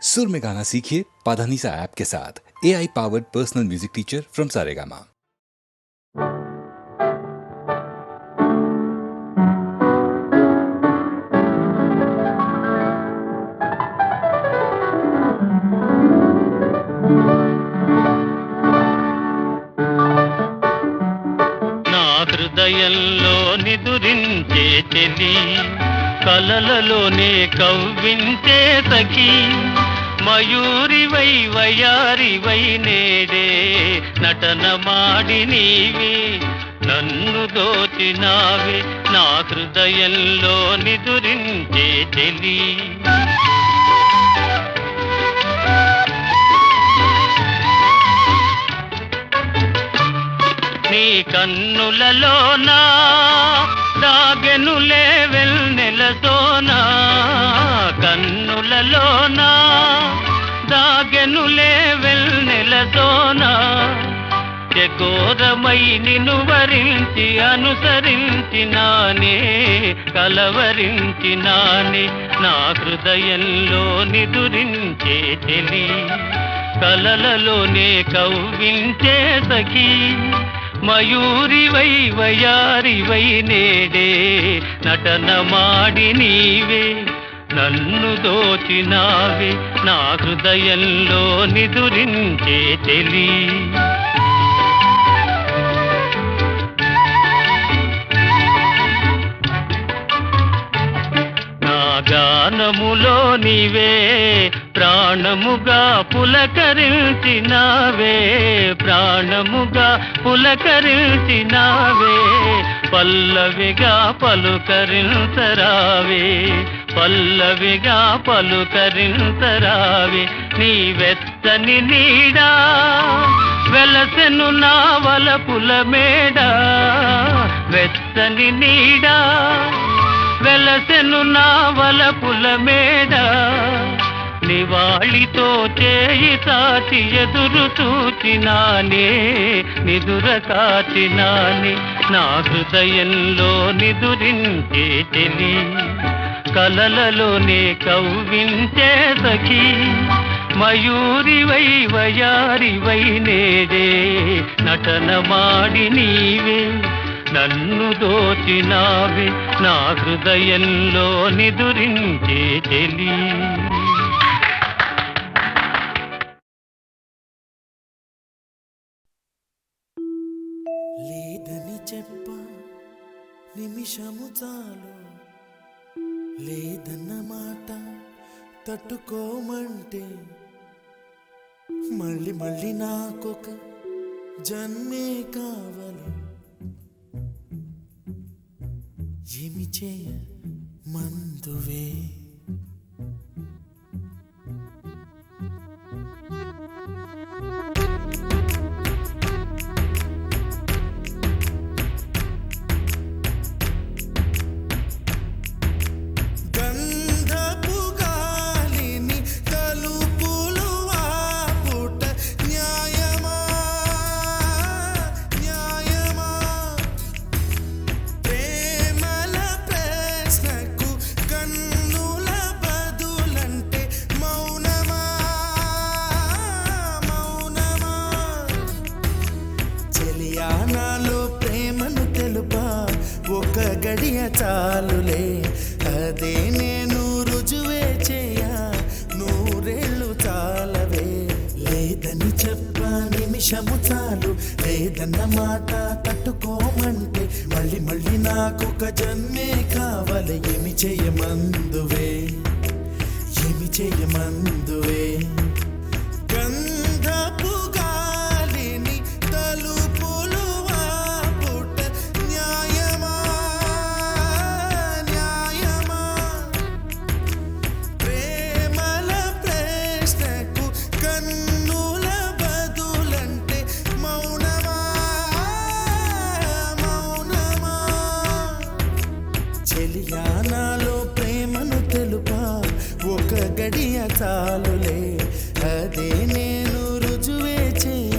सुर में गाना सीखिए पाधानीसा ऐप के साथ। AI powered personal music teacher from Saregama. నా హృదయంలో నిదురించే చెలి, కలలలోనే కవ్వించే సఖి, మయూరివై వయారివై నేడే నటన మాడి నీవే నన్ను దోచినావే. నా హృదయంలో నిదురించే చెలి, నీ కన్నులలోనా దాగెనులే వెన్నెలతోనా, కన్నులలోనా దాగెనులే వెన్నెలతోనా, చకోరమై నిన్ను వరించి అనుసరించినానే కలవరించినానే. నా హృదయంలో నిదురించే చెలి, కలలలోనే కవ్వించే సఖి, మయూరివై వయారివై నేడే నటన మాడి నీవే నన్ను దోచినావే. నా హృదయంలో నిదురించే చెలి, గానములో నీవే ప్రాణముగా పులకరించినావే, ప్రాణముగా పులకరించినావే, పల్లవిగా పలుకరించరావే, పల్లవిగా పలుకరించరావే. నీ వెచ్చని నీడా వెలసెను నా వలపుల మేడ, వెచ్చని నీడా వెలసెను నా వలపుల మేడ, నివాళితో చేయి సాచి ఎదురు చూచినానే నిదుర కాచినానే. నా హృదయంలో నిదురించే చెలి, కలలలోనే కవ్వించే సఖి, మయూరివై వయారివై నేడే నటన మాడి నీవే నన్ను దోచినావే. నా హృదయంలో నిదురించే చెలి. లేదని చెప్ప నిమిషము చాలు, లేదన్న మాట తట్టుకోమంటే మళ్ళీ మళ్ళీ నాకొక జన్మే కావాలి. ఏమి చేయ మందువే గంధపు గాలిని తలుపులు ఆపుట న్యాయమా, న్యాయమా, ప్రేమల ప్రశ్నకు కన్నుల బదులంటే మౌనమా, మౌనమా. చెలియా నాలో ప్రేమను తెలుపా ఒక గడియ చాలులే, అదే నేను రుజువే చేయ నూరేళ్ళు చాలవే. లేదని చెప్ప నిమిషము చాలు, లేదన్న మాట తట్టుకోమంటే మళ్ళీ మళ్ళీ నాకొక జన్మే కావాలి. ఏమి చేయమందువే, ఏమి చేయమందువే. గంధపు గాలిని తలుపులు ఆపుట న్యాయమా, న్యాయమా, ప్రేమల ప్రశ్నకు కన్నుల బదులంటే మౌనమా, మౌనమా. చెలియా నాలో ప్రేమను తెలుపా ఒక గడియ చాలులే, అదే నేను రుజువే చేయ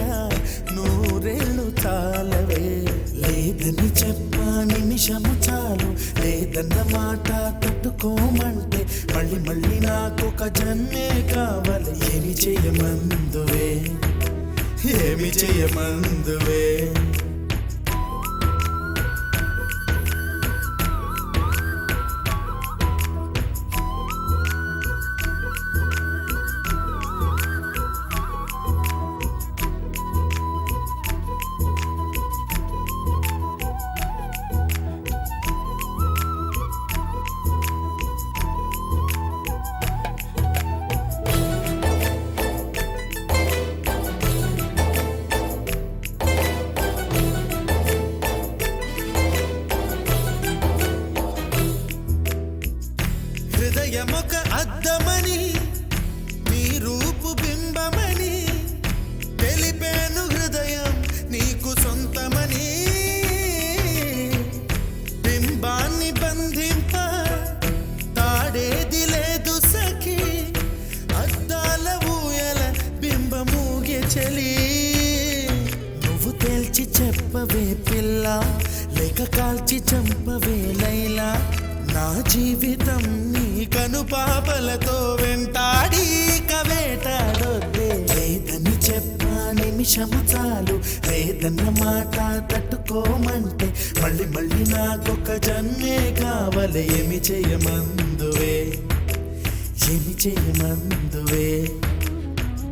నూరేళ్ళు చాలవే. లేదని చెప్ప నిమిషము చాలు, లేదన్న మాట తట్టుకో తట్టుకోమంటే మళ్ళీ మళ్ళీ నాకొక జన్మే కావాలి. ఏమి చేయమందువే, ఏమి చేయమందువే. హృదయమొక అద్దమని నీ రూపు బింబమని తెలిపేను హృదయం నీకు సొంతమని. బింబాన్ని బంధింప తాడేది లేదు సఖి, అద్దాల ఊయల బింబమూగే చలి. నువ్వు తేల్చి చెప్పవే పిల్ల, లేక కాల్చి చంపవే లైలా. నా జీవితం నీ కనుపాపలతో వెంటాడి కవేటాడొద్దే. లేదని చెప్పా నిమిషము చాలు, లేదన్న మాట తట్టుకోమంటే మళ్ళీ మళ్ళీ నాకొక జన్మే కావాలి. ఏమి చేయమందువే, ఏమి చేయమందువే.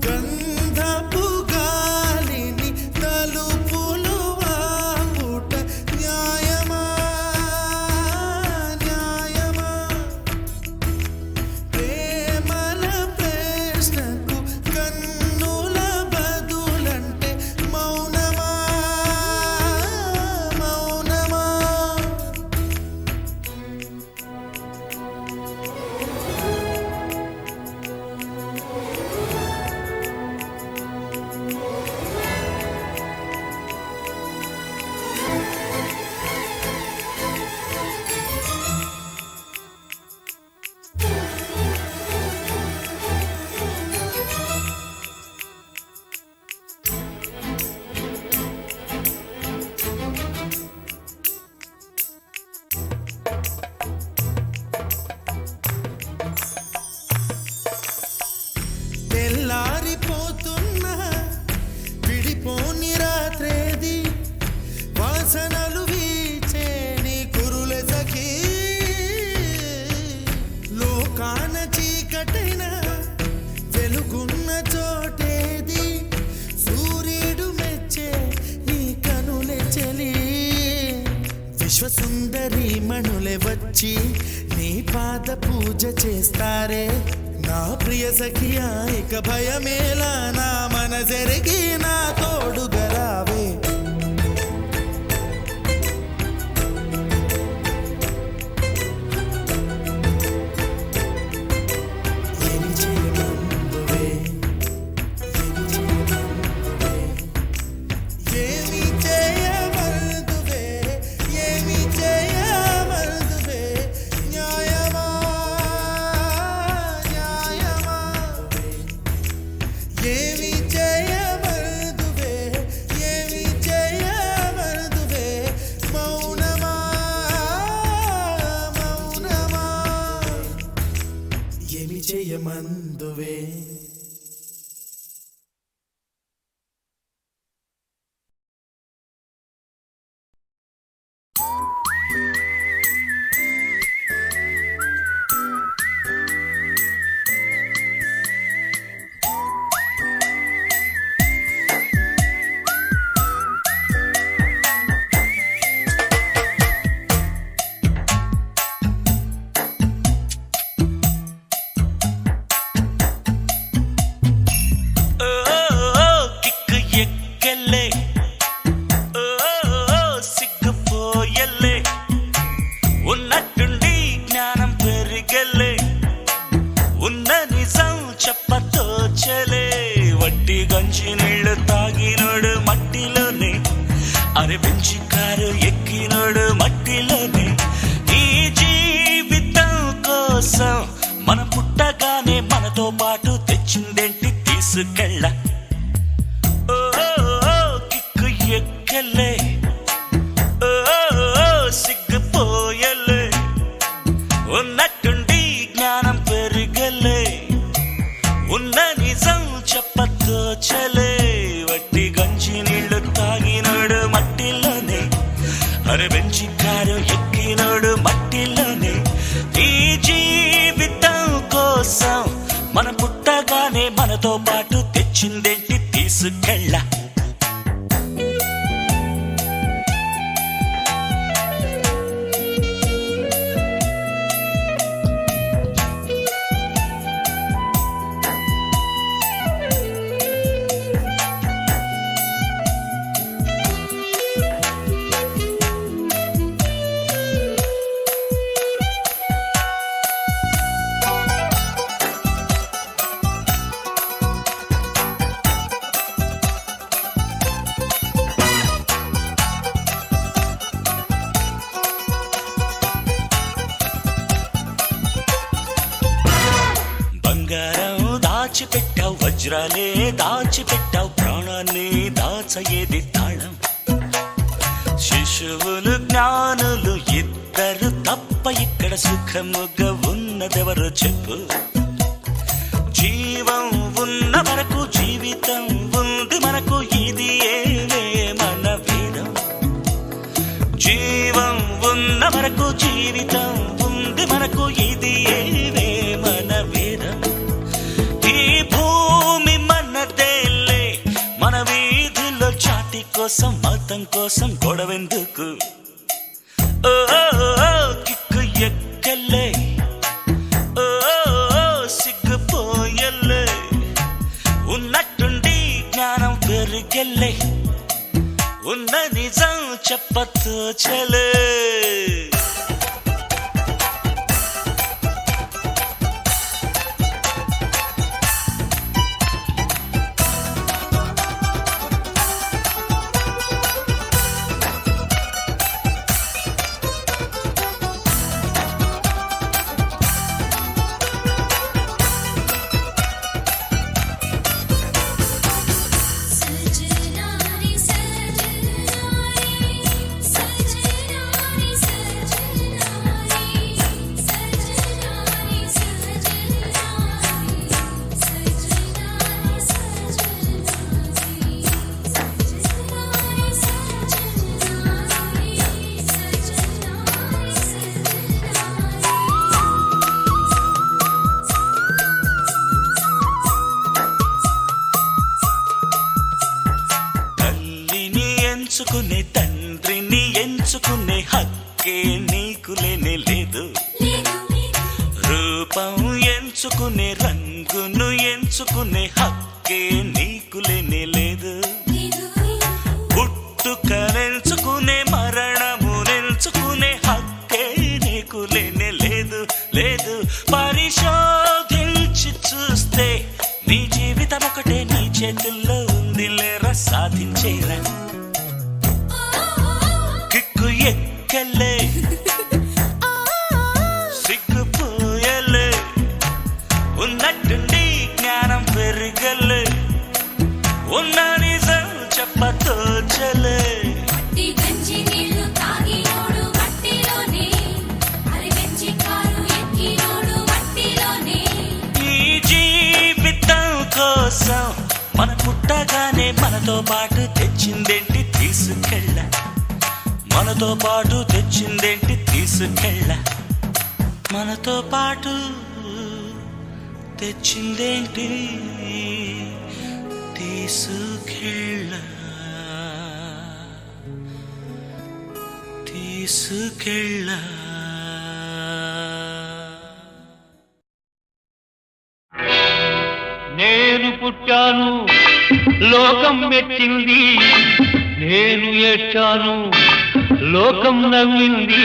గంధపు గాలిని తలుపులు వాపుట న్యాయమా, న్యాయమా. ప్రేమల ప్రశ్నకు కన్నుల బదులంటే మౌనమా, మౌనమా. తెల్లారిపోతున్నా విడిపోని రాత్రేది, వాసనలు వీచే నీ కురులే సఖీ. లోకాన చీకటైన వెలుగున్న చోటేది, సూర్యుడు మెచ్చే నీ కనులే చలి. విశ్వసుందరి మణులే వచ్చి నీ పాద పూజ చేస్తారే. నా ప్రియ సఖియా ఇక భయమేలా, నా మనసెరిగి నా తోడుగా రావే. ఏమి చేయమందువే, ఏమి చేయమందువే. ఏమి చేయమందువే, ఏమి చేయమందువే. న్యాయమా, న్యాయమా. ఏమి చేయమందువే, ఏమి చేయమందువే. మౌనమా, మౌనమా. ఏమి చేయమందువే. మంచి నీళ్లు తాగినోడు మట్టిలోనే, అరే బెంచి కారు ఎక్కినోడు మట్టిలోనే. ఈ జీవితం కోసం మనం పుట్టగానే మనతో పాటు తెచ్చిందేంటి తీసుకెళ్ళ. ఓ కిక్కు ఎక్కలే, ఓ సిగ్గుపోయలే, ఉన్నట్టుండి ఉన్న నిజం చెప్పతో చలే వట్టి గంజి నీళ్లు తాగినోడు మట్టిలోనే అరే బెంచి కారు ఎక్కినోడు మట్టిలోనే ఈ జీవితం కోసం మన పుట్టగానే మనతో పాటు తెచ్చిందేంటి తీసుకెళ్ళ బంగారం దాచిపెట్టావు వజ్రాలే దాచిపెట్టావు ప్రాణాన్ని దాచయేది తాళం శిశువులు జ్ఞానులు ఇద్దరు తప్ప ఇక్కడ సుఖముగా ఉన్నదెవరో చెప్పు జీవం ఉన్న వరకు జీవితం ఉంది మనకు ఇది ఏవే మన వేదం జీవం ఉన్న వరకు జీవితం ఉంది మనకు ఇది ఏవే మన వేదం ఈ భూమి మనదేలే మన వీధిలో చాటి కోసం మతం కోసం గొడవెందుకు ఓ కిక్కు ఎక్కలే ఓ సిగ్గుపోయలే ఉన్నట్టుండి జ్ఞానం పెరిగెళ్ళే ఉన్న నిజం చెప్పతో చలే सजनारी सजनारी सजनारी ఎంచుకునే తండ్రిని ఎంచుకునే హక్కే నీకు లేనే లేదు రూపం ఎంచుకునే రంగును ఎంచుకునే హక్కే నీకు లేనే లేదు పుట్టుకనెంచుకునే మరణమునెంచుకునే హక్కే నీకు లేనే లేదు లేదు పరిశోధించి చూస్తే నీ జీవితం ఒకటే నీ చేతుల్లో ఉంది లేరా సాధించేరా కిక్కు ఎక్కలే సిగ్గుపోయలే ఉన్నట్టుండి జ్ఞానం పెరగలే ఉన్న నిజం చెప్పతోచలే ఈ జీవితం కోసం మన పుట్టగానే మనతో పాటు తెచ్చిందేంటి తీసుకెళ్ళ మనతో పాటు తెచ్చిందేంటి తీసుకెళ్ళ మనతో పాటు తెచ్చిందేంటి తీసుకెళ్ళ తీసుకెళ్ళ నేను పుట్టాను లోకం మెచ్చింది నేను ఏడ్చాను లోకం నవ్వింది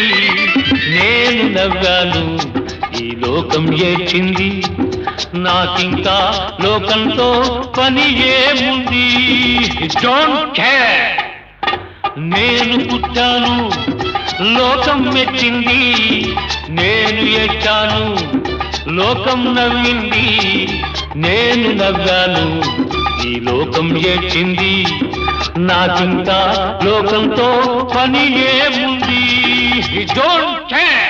నేను నవ్వాను ఈ లోకం ఏడ్చింది నాకింకా లోకంతో పని ఏముంది డోంట్ కేర్ నేను పుట్టాను లోకం మెచ్చింది నేను ఏడ్చాను లోకం నవ్వింది నేను నవ్వాను ఈ లోకం ఏడ్చింది నాకింకా లోకంతో పని ఏముంది డోంట్ కేర్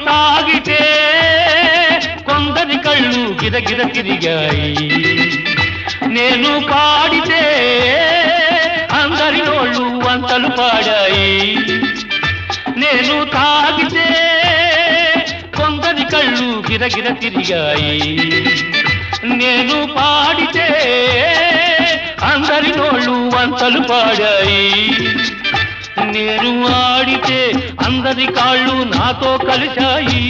తాగితే కొందరి కళ్ళు గిరగిర తిరిగాయి, నేను పాడితే అందరి నోళ్ళు వంతలు పాడాయి. నేను తాగితే కొందరి కళ్ళు గిరగిర తిరిగాయి, నేను పాడితే అందరి నోళ్ళు వంతలు పాడాయి. నేను ఆడితే అందరి కాళ్ళు నాతో కలిశాయి.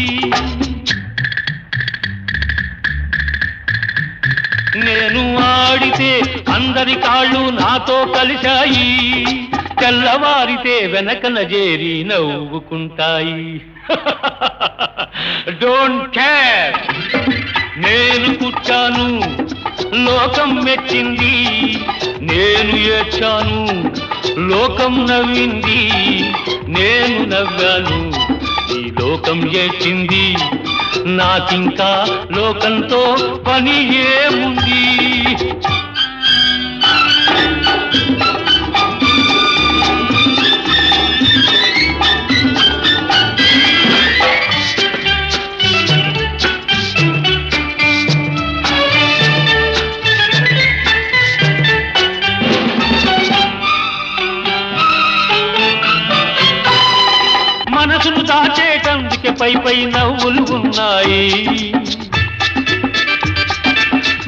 నేను ఆడితే అందరి కాళ్ళు నాతో కలిశాయి, తెల్లవారితే వెనకన చేరి నవ్వుకుంటాయి. డోంట్ కేర్, నేను పుట్టాను లోకం మెచ్చింది, నేను ఏడ్చాను లోకం నవ్వింది, నేను నవ్వాను ఈ లోకం ఏడ్చింది. నాకింకా లోకంతో పని ఏముంది? మనసును దాచేటందుకే పై పై నవ్వులు ఉన్నాయి,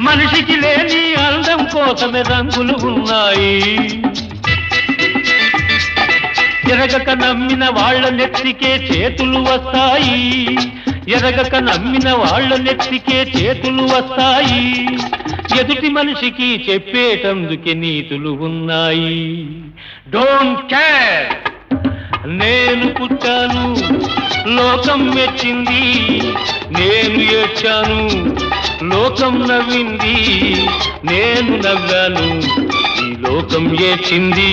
మనిషికి లేని అందం కోసమే రంగులు ఉన్నాయి. ఎరగక నమ్మిన వాళ్ళ నెత్తికే చేతులు వస్తాయి, ఎరగక నమ్మిన వాళ్ళ నెత్తికే చేతులు వస్తాయి. ఎదుటి మనిషికి చెప్పేటందుకే నీతులు ఉన్నాయి. డోంట్ కేర్, నేను పుట్టాను లోకం మెచ్చింది, నేను ఏడ్చాను లోకం నవ్వింది, నేను నవ్వాను ఈ లోకం ఏడ్చింది.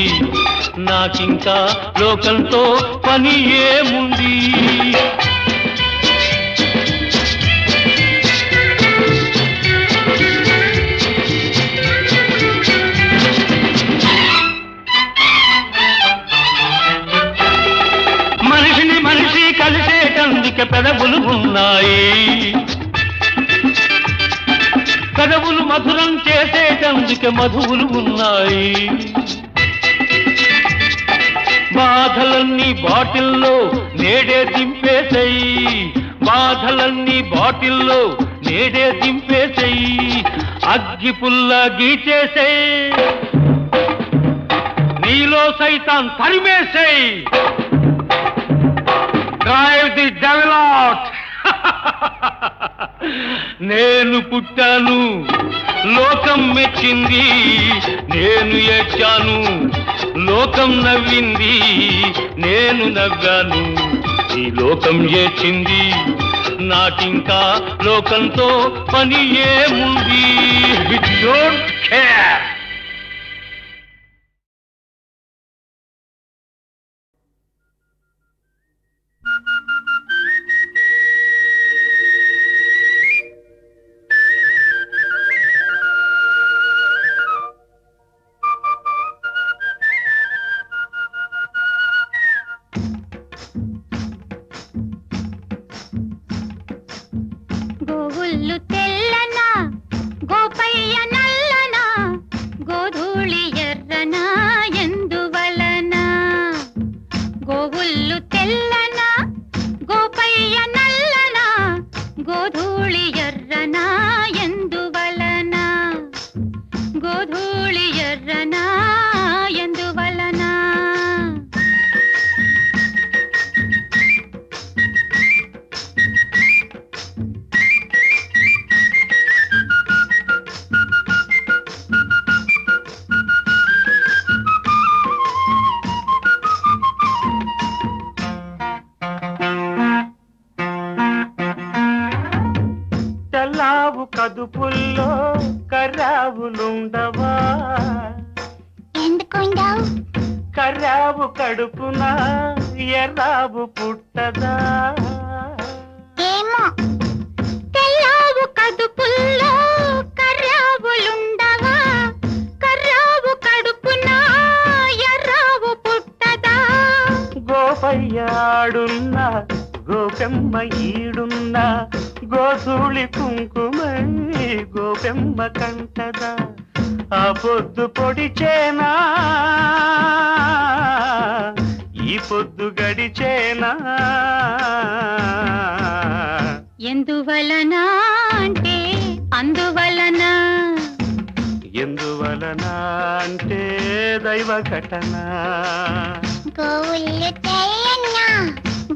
నాకింకా లోకంతో పని ఏముంది? మనిషిని మనిషి కలిసేటందుకే పెదవులు ఉన్నాయి, పెదవులు మధురం చేసేటందుకే మధువులు ఉన్నాయి. బాధలన్నీ బాటిల్లో నేడే దింపేసేయి, బాధలన్నీ బాటిల్లో నేడే దింపేసేయి. అగ్గి పుల్ల గీచేసేయి, నీలో సైతాన్ తరిమేసేయి. Drive the devil out. నేను పుట్టాను లోకం మెచ్చింది, నేను ఏడ్చాను లోకం నవ్వింది, నేను నవ్వాను ఈ లోకం ఏడ్చింది. నాకింకా లోకంతో పని ఏముంది? Don't care. గోవుల్లు తెల్లనా గోపయ్య నల్లనా గోధూళి ఎర్రనా ఎందువలన? గోవుల్లు తెల్లనా గోపయ్య నల్లనా గోధూళి ఎర్రనా ఎందువలన? గోధూళి ఎర్రనా ఎందువలన? తెల్లావు కదుపుల్లో కర్రావులుండవా? ఎందుకుండవు? కర్రావు కడుపున ఎర్రావు పుట్టదా? ఏమో, తెల్లావు కదుపుల్లో కర్రావులుండవా? కర్రావు కడుపున ఎర్రావు పుట్టదా? గోపయ్యాడున్న గోపెమ్మ ఈడున్న గోధూళి కుంకుమై గోపెమ్మ కంటదా ఆ పొద్దు పొడిచేనా ఈ పొద్దు గడిచేనా ఎందువలన అంటే అందువలన ఎందువలన అంటే దైవ ఘటన గోవులు తెల్లన్న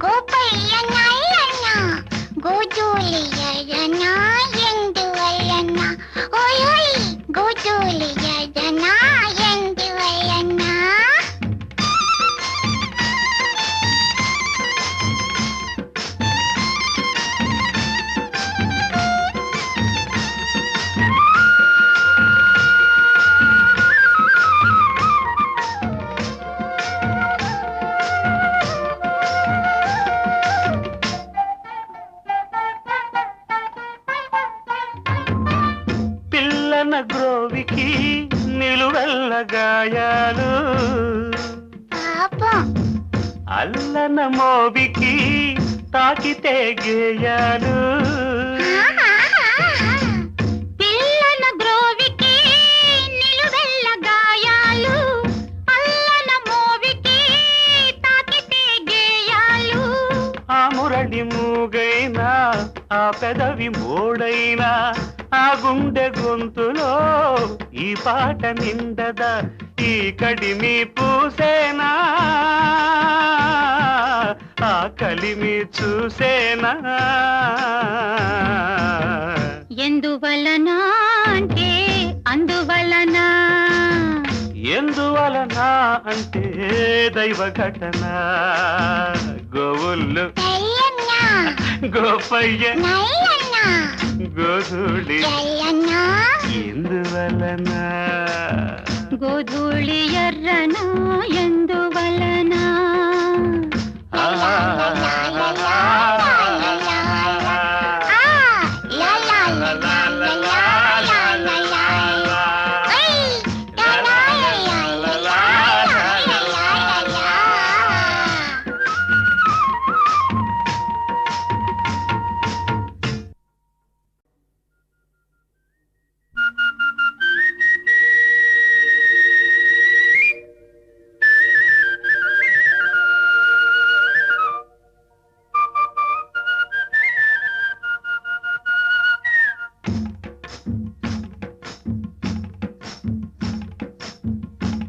గోపయ్య నల్లన్న గోధూళి ఎర్రన ఎందువలన ఓయ్ ఓయ్ గోధూళి ఎర్రన ఎందువలన పిల్లన గ్రోవికి నిలువెల్ల గాయాలు పాపం అల్లన మోబికి తాకితే గేయాలు పిల్లన గ్రోవికి నిలువెల్ల గాయాలు అల్లన మోవికి తాకితే గేయాలు ఆ మురళి మూగైనా ఆ పెదవి మోడైనా ఆ గుండె గొంతులో ఈ పాట నిండదా ఈ కడిమి పూసేనా ఆ కలిమి చూసేనా ఎందువలన అంటే అందువలన ఎందువలన అంటే దైవ ఘటన గోవుళ్ళు తెల్లన్న గోపయ్య నల్లన్న గోధూళి తెల్లన్న ఎందువలన గోధూళి ఎర్రన ఎందువలన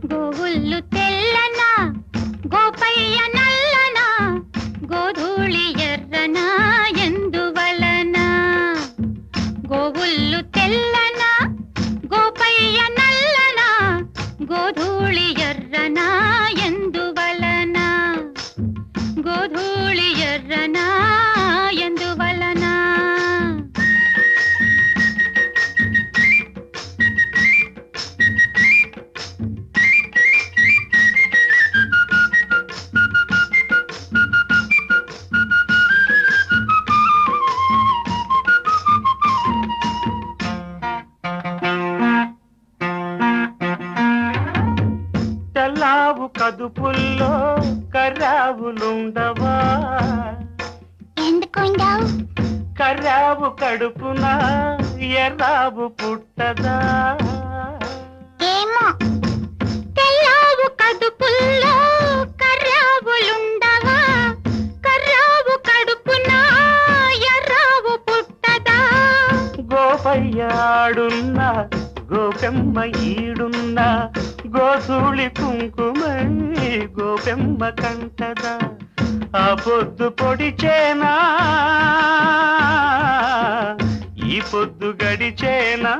గోవుళ్ళు తెల్లన గోపయ్య నల్లన గోధూళి ఎర్రన ఎందువలన గోవుళ్ళు తెల్లన గోపయ్య నల్లన గోధూళి ఎర్రన ఎందువలన గోధూళి ఎర్రన ఎందువలన తెల్లావు కదుపుల్లో కర్రావులుండవా ఎందుకుండవు కర్రావు కడుపున ఎర్రావు పుట్టదా ఏమో తెల్లావు కదుపుల్లో కర్రావులుండవా కర్రావు కడుపున ఎర్రావు పుట్టదా గోపయ్యాడున్న గోపెమ్మ ఈడున్న గోధూళి కుంకుమై గోపెమ్మ కంటదా ఆ పొద్దు పొడిచేనా ఈ పొద్దు గడిచేనా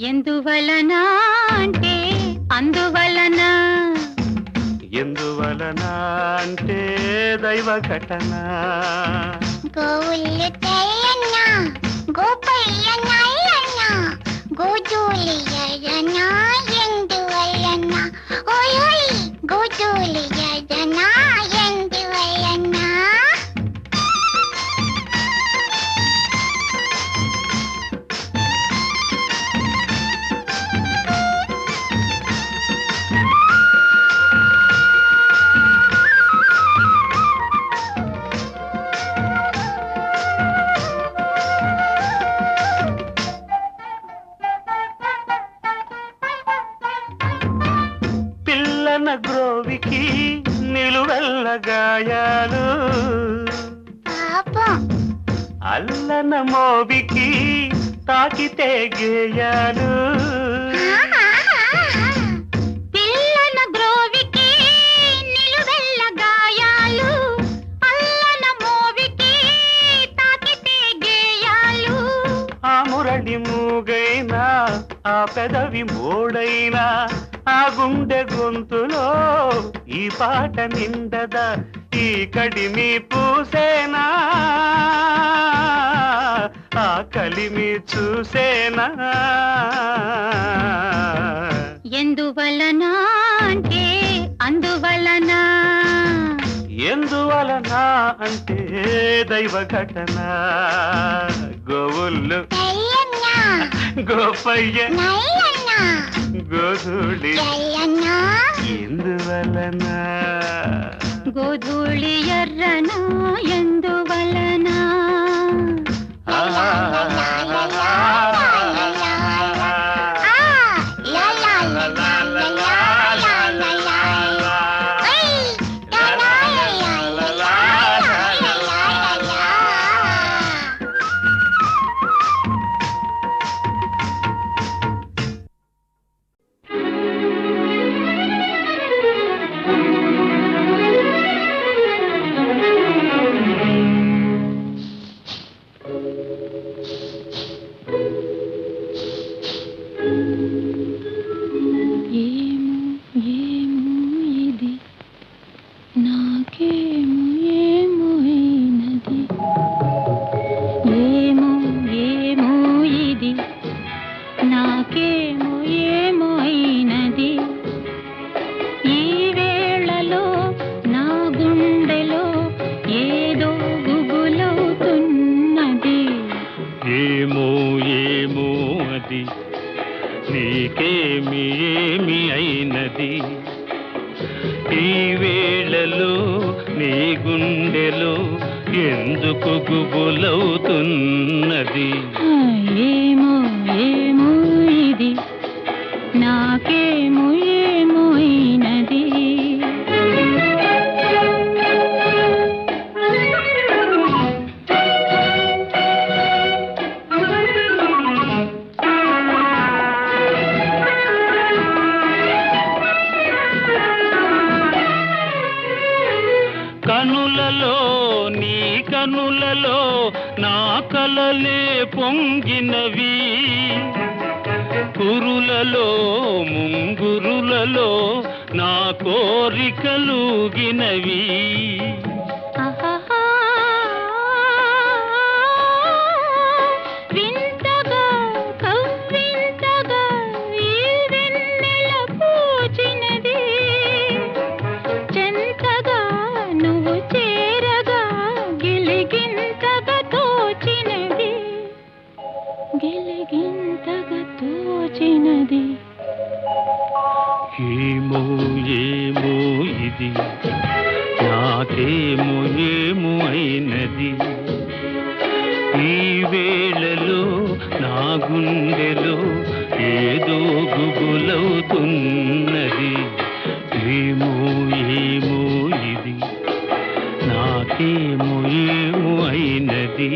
ఎందువలన అంటే అందువలన ఎందువలన అంటే దైవ ఘటన గోవుళ్ళు తెల్లన్న గోపయ్య నల్లన్న గోధూళి ఎర్రన ఎందువలన ఓయ్ ఓయ్ గోధూళి ఎర్రన ఎందువలన మోవికి నిలువెల్ల గాయాలు పాపం అల్లన మోవికి తాకితే గేయాలు పిల్లన గ్రోవికి నిలువెల్ల గాయాలు అల్లన మోవికి తాకితే గేయాలు ఆ మురళి మూగైనా ఆ పెదవి మోడైనా ఆ గుండె గొంతులో ఈ పాట నిండదా ఈ కడిమి పూసేనా ఆ కలిమి చూసేనా ఎందువలన అంటే అందువలన ఎందువలన అంటే దైవ ఘటన గోవుళ్ళు గోపయ్య గోధూళి ఎందువలన గోధూళి ఎర్రన ఎందువలన ఎందుకు గుబులవుతున్నది ఏమో ఏమో ఇది నాకేమో ఏమో అయినది కనులలో నీ కనులలో నా కలలే పొంగినవి కురులలో ముంగురులలో నా కోరికలుగినవి వింతగా కవ్వింతగా ఈ వెన్నెల పూచినది చెంతగా నువ్వు చేరగా గిలిగింతగా తోచినది గిలిగింతగా తోచినది ఏమో ఏమో ఇది నాకేమో ఏమో అయినది ఈ వేళలో నా గుండెలో ఏదో గుబులవుతున్నది ఏమో ఏమో ఇది నాకేమో ఏమో అయినది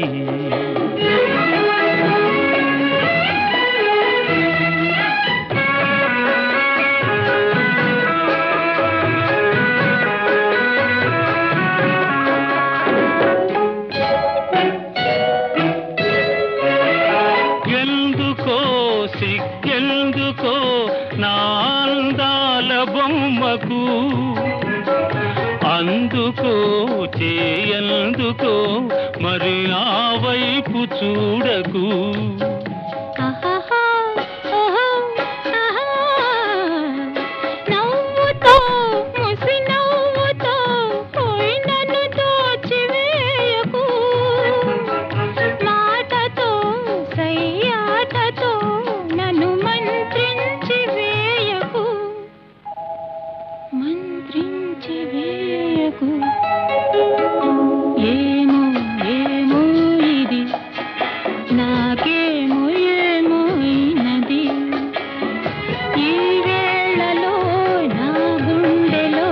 సిగ్గెందుకో నా అందాల బొమ్మకు అందుకో చేయందుకో మరి ఆ వైపు చూడకు నవ్వుతో ముసి నవ్వుతో పోయి నన్ను దోచివేయకు మాటతో సయ్యాటతో నన్ను మంత్రించి వేయకు ఏమో ఏమో ఇది నాకేమో ఏమో అయినది ఈ వేళలో నా గుండెలో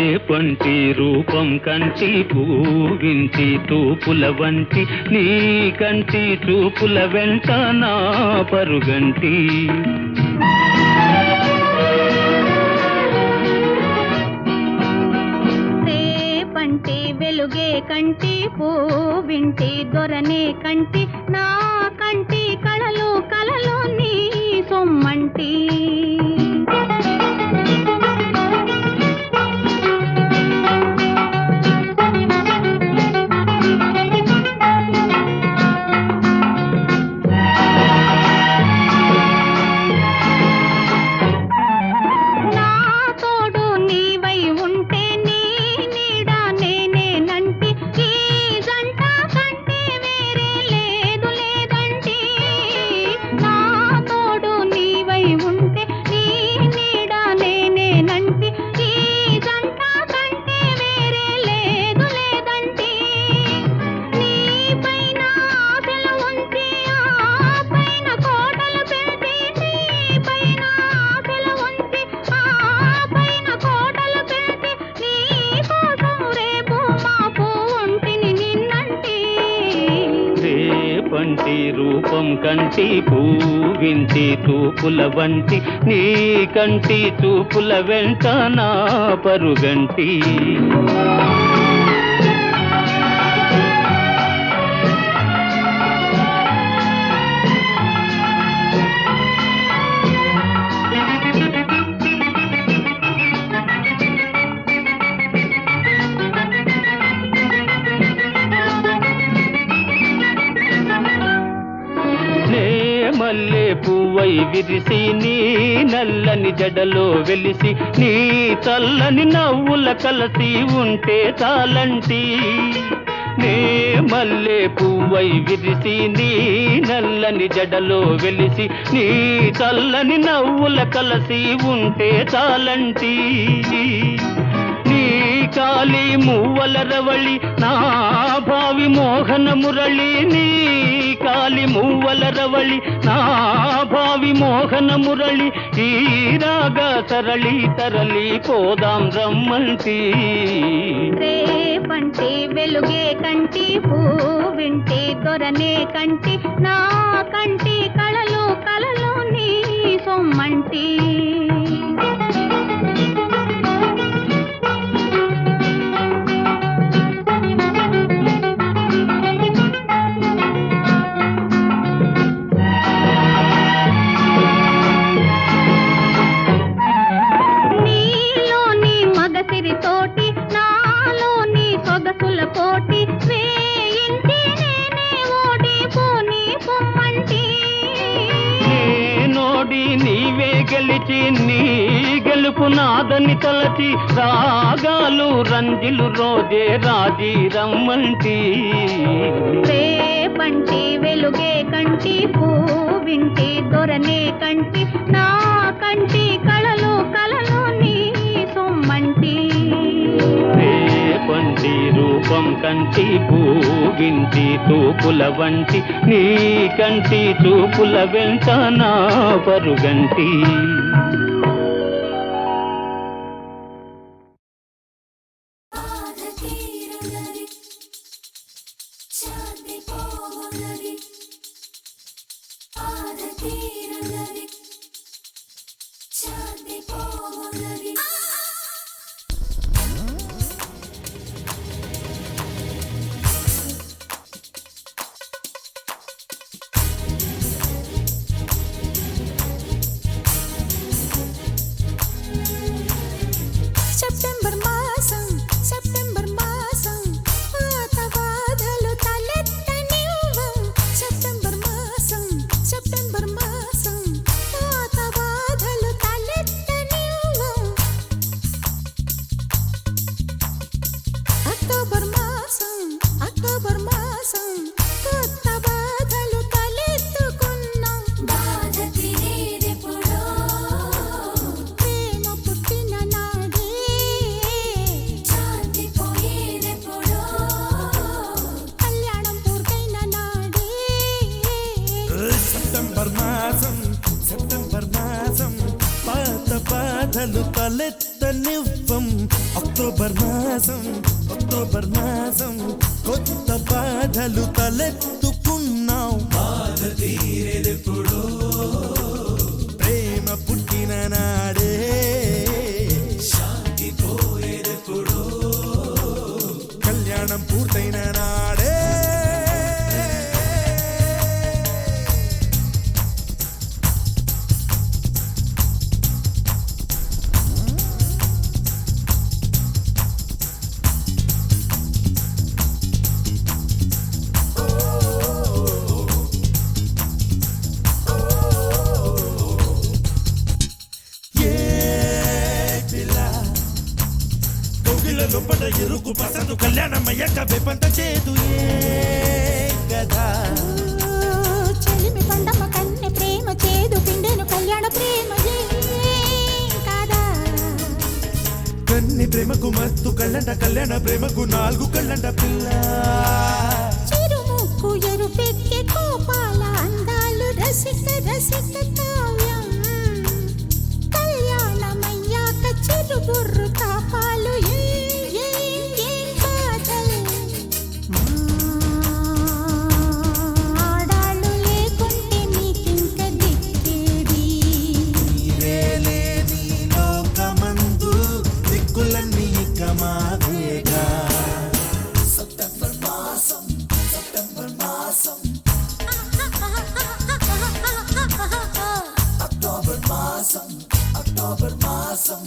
రేపంటి రూపం కంటి పూవింటి తూపుల వంటి నీ కంటి చూపుల వెంట నా పరుగంటి రేపంటి వెలుగే కంటి పూవింటి దొరనే కంటి నా కంటి కళలు కళలు నీ సొమ్మంటి రూపం కంటి పూవింటి తూపుల వంటి నీ కంటి చూపుల వెంట నా పరుగంటి మల్లె పువ్వై విరిసి నీ నల్లని జడలో వెలిసి నీ చల్లని నవ్వుల కలసి ఉంటే చాలంటి నే మల్లె పువ్వై విరిసి నీ నల్లని జడలో వెలిసి నీ చల్లని నవ్వుల కలసి ఉంటే చాలంటి నీ కాలి మువ్వల రవళి నా భావి మోహన మురళి నీ కాలి మువ్వల రవళి నా భావి మోహన మురళి ఈ రాగ సరళి తరలి పోదాం రమ్మంటి రేపంటి వెలుగే కంటి పూవింటి దొరనే కంటి నా కంటి కళలు కళలు నీ సొమ్మంటి గెలిచి నీ గెలుపు నాదని తలచి రాగాలు రంజిలు రోజే రాజీ రమ్మంటి రేపంటి వెలుగే కంటి పూవింటి దొరనే కంటి నా కంటి కళలు కళలు నీ సొమ్మంటి రేపంటి రూపం కంటి పూవింటి తూపుల వంటి నీ కంటి చూపుల వెంట నా పరుగంటి బాధలు తలెత్తనివ్వం అక్టోబర్ మాసం కొత్త బాధలు తలెత్తుకున్నాం బాధ తీరేదెప్పుడో ప్రేమ పుట్టిన నాడే శాంతి పోయేదెప్పుడో కళ్యాణం పూర్తయిన నాడే లోపల ఇరుకు పసందు కళ్యాణమయ్యాక వెపంత చేదు కదా చెలిమి పండమ్మ కన్నె ప్రేమ చేదు పిండెను కళ్యాణ ప్రేమ కదా కన్ని ప్రేమకు మత్తు కళ్ళంట కళ్యాణ ప్రేమకు 4 కళ్ళంట పిల్ల చిరుముక్కు ఎరుపెక్కే కోపాల అందాలు రసిక రసిక కావ్యం కళ్యాణమయ్యాక చిరుబుర్రు తాపాలు అక్టోబర్ మాసం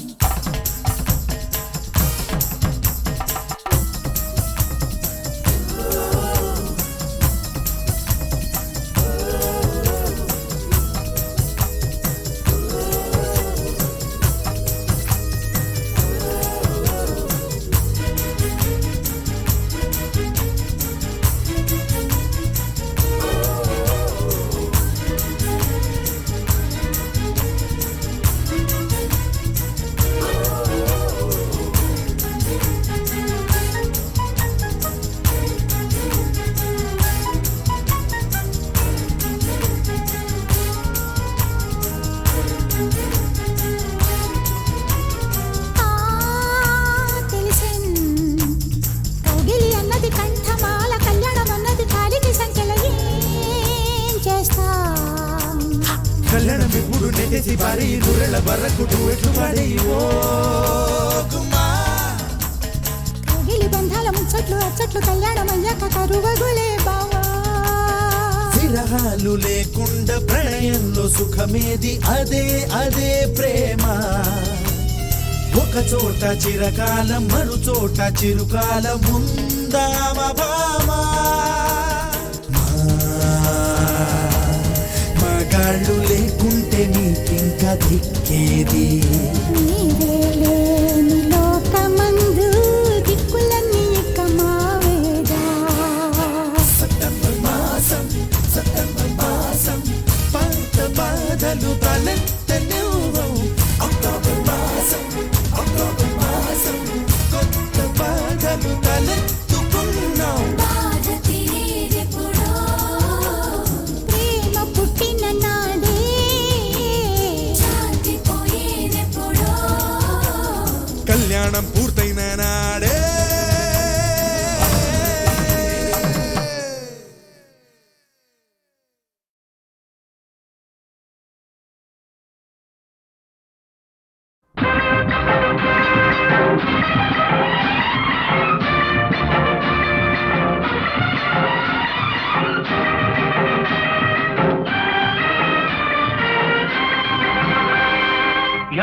కళ్యాణం ఇప్పుడు నెట్టేసి పారి నూరెళ్ళ బర్రకు ఎట్లు పాడి కగిలి బంధాల ముచ్చట్లు అచ్చట్లు కళ్యాణం అయ్యాక కరువగులే బావా విరహాలు లేకుండా ప్రణయంలో సుఖమేది అదే అదే ప్రేమ ఒక చోట చిరకాలం మరు చోట చిరుకాలం ఉందామ భామా మగాళ్ళు లేకుంటే నీకింకా దిక్కేది నీవే లేని లోకమందు దిక్కులన్నీ ఇక మావేగా సెప్టెంబర్ మాసం పాత బాధలు తలెత్తనివ్వం అక్టోబర్ మాసం కొత్త బాధలు తలెత్తుకున్నాం బాధ తీరేదెప్పుడో ప్రేమ పుట్టిన నాడే శాంతి పోయేదెప్పుడో కళ్యాణం పూర్తయిన నాడే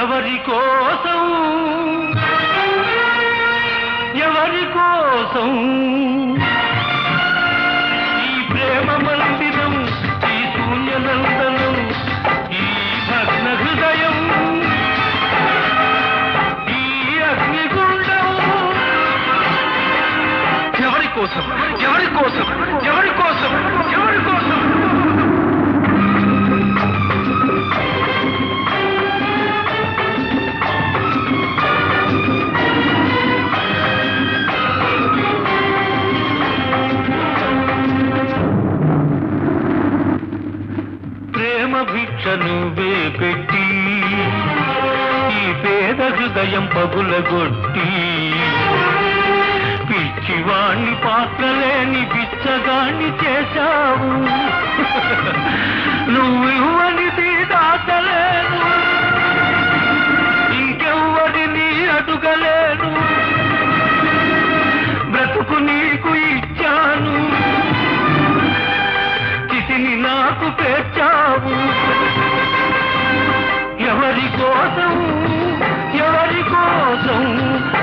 ఎవరి కోసం ఈ ప్రేమ మందిరం ఈ శూన్యనందనం ఈ భగ్న హృదయం ఈ అగ్నిగుండం ఎవరి కోసం హృదయం పగులగొట్టి పిచ్చివాణ్ణి పాత్రలేని పిచ్చగాణ్ణి చేశావు. నువ్వు ఇవ్వనిది దాచలేను, ఇంకెవ్వరిని అడుగలేను. బ్రతుకు నీకు ఇచ్చాను, చితిని నాకు పేర్చావు. ఎవరి కోసం ఎవరి కోసం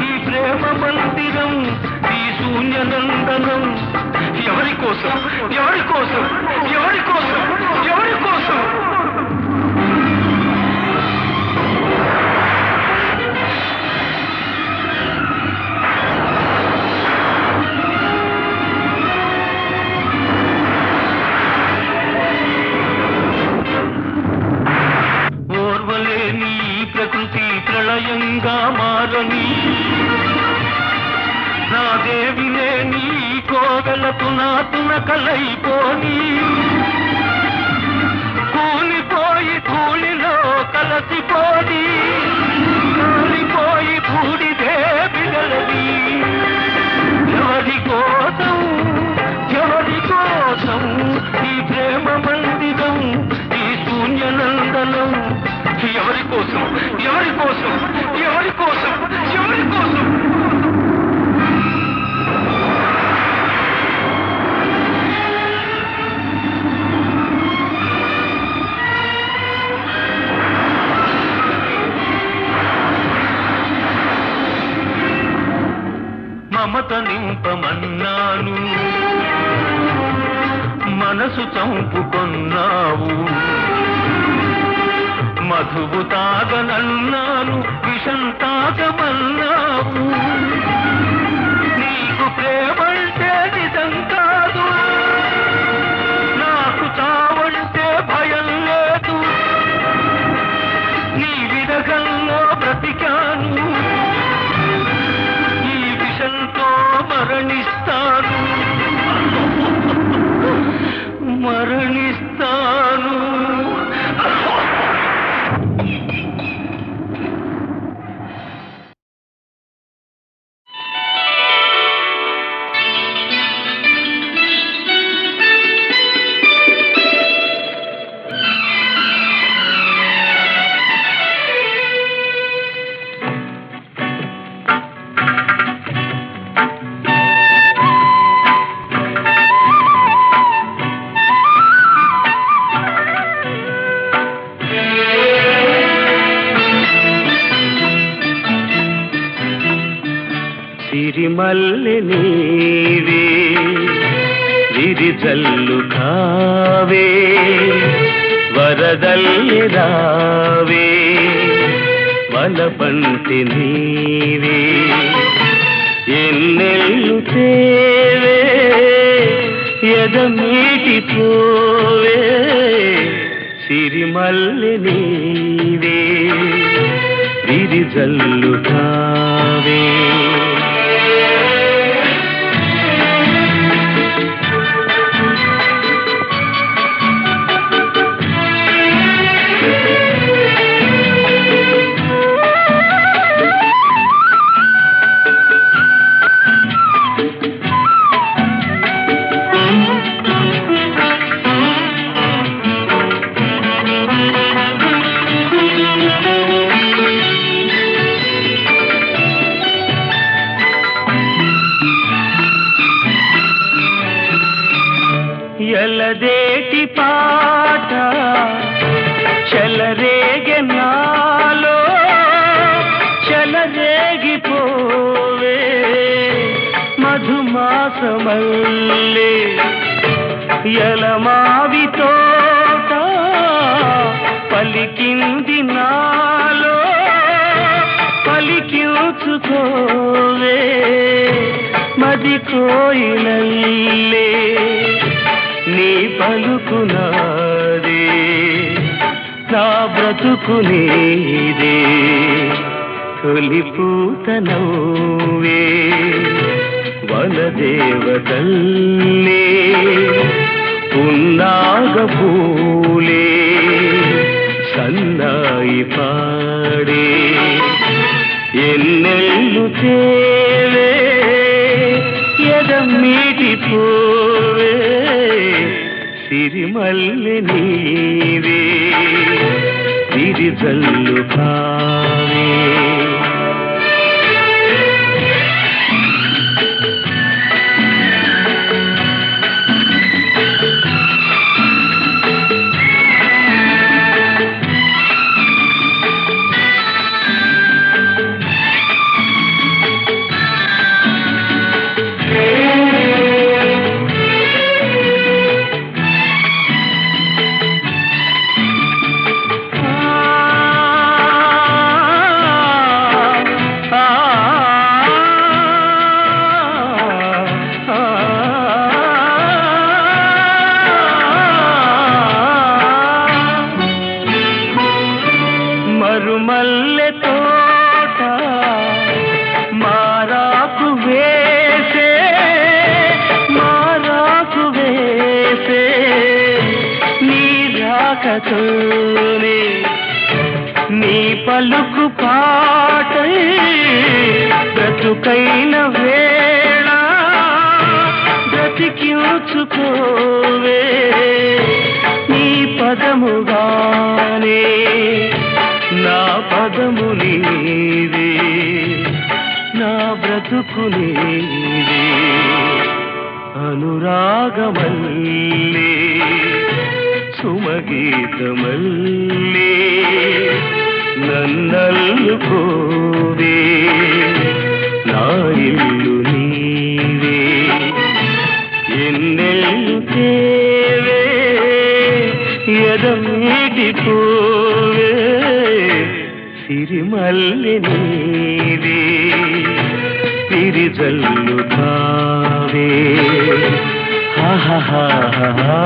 ఈ ప్రేమ మందిరం, ఈ శూన్యనందనం? ఎవరి కోసం ఎవరి కోసం ఎవరి కోసం ఎవరి కోసం? ఓర్వలేని ప్రకృతి ప్రళయంగా మారని, నా దేవినే నీ కోవెలకు నా తునకలైపోని, కూలిపోయి కూలిలో కలసిపోని, కూలిపోయి బూడిదే బిడలది. ఎవరి కోసం ఎవరి కోసం ఈ ప్రేమ మందిరం, ఈ శూన్యనందనం? ఎవరి కోసం ఎవరి కోసం ఎవరి కోసం ఎవరి కోసం? మమత నింపమన్నాను, మనసు చంపుకొన్నావు. మధువు తాగనన్నాను, విషం తాగమన్నావు. నీకు ప్రేమంటే నిజం కాదు, నాకు చావంటే భయం లేదు. నీ విరగంలో బ్రతికాను, ఈ విషంతో మరణిస్తాను మరణిస్తాను. సిరిమల్లె నీవే విరిజల్లు కావే, వరదల్లి రావే, వలపంటి నీవే, ఎన్నెల్లు తేవే, ఎదమీటి పోవే. సిరిమల్లె నీవే విరిజల్లు కావే. ఎలదేటి పాట చెలరేగె నాలో, చెలరేగిపోవే మధుమాసమల్లే. ఎలమావి తోట పలికింది నాలో, పలికించుకోవే మది కోయిలల్లే. నీ పలుకునాదే, నా బ్రతుకు నీదే, తొలి పూత నవ్వే వనదేవతల్లే. పున్నాగ పూలే సన్నాయి పాడే, ఎన్నెల్లు తేవే ఎదమ్మీటి పోవే సిరిమల్లె నీవే సిరిజల్లు కావే మరుమల్లె తోట మారాకు వేసే నీ రాకతోనే నీ పలుకు పాటై బ్రతుకైన వేళ బ్రతికించుకోవే నీ పదముగానే నా పదము నీవే నా బ్రతుకు నీవే అనురాగమల్లే సుమగీతమల్లే నన్నల్లుకోవే నా ఇల్లు నీవే ఎన్నెల్లు తేవే ఎదమీటి పోవే సిరిమల్లె నీవే సిరిజల్లు కావే హా హా హా హా